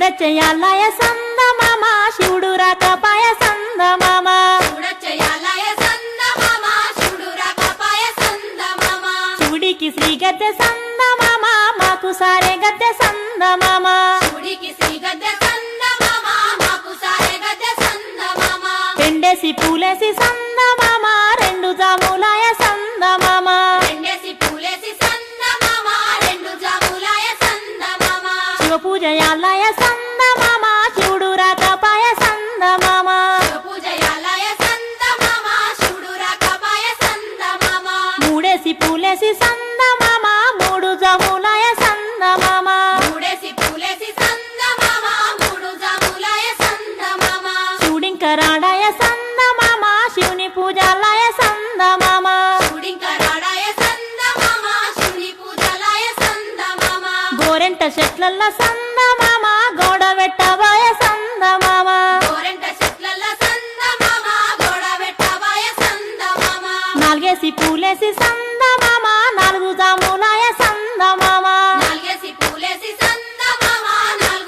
చూడచెయ్యాలయ సందమామ శివుడు రాకపాయ సందమామ చూడచెయ్యాలయ సందమామ శివుడు రాకపాయ సందమామ శివుడికి శ్రీ గద్దె సందమామ మాకు సారే గద్దె సందమామ శివుడికి శ్రీ గద్దె సందమామ మాకు సారే గద్దె సందమామ ఎండేసి పూలేసి సందమామ రెండు జాములాయ సందమామ ఎండేసి పూలేసి సందమామ రెండు జాములాయ సందమామ శివ పూజయాలయ సందమామ శివుడు రాకపాయ సందమామ పూజయాలయ సందమామ శివుడు రాకపాయ సందమామ మూడేసి పూలేసి సందమామ మూడు జాములాయ సందమామ మూడేసి పూలేసి సందమామ మూడు జాములాయ సందమామ శివుడింకరాడాయ సందమామ శివుని పూజాలయ సందమామ శివుడింకరాడాయ సందమామ శివుని పూజలాయ సందమామ గోరెంట చెట్లల్ల సందమామ గోడ వెట్టబాయ సందమామ గోరెంట చెట్లల్ల సందమామ గోడ వెట్టబాయ సందమామ నాలుగేసి పూలేసి సందమామ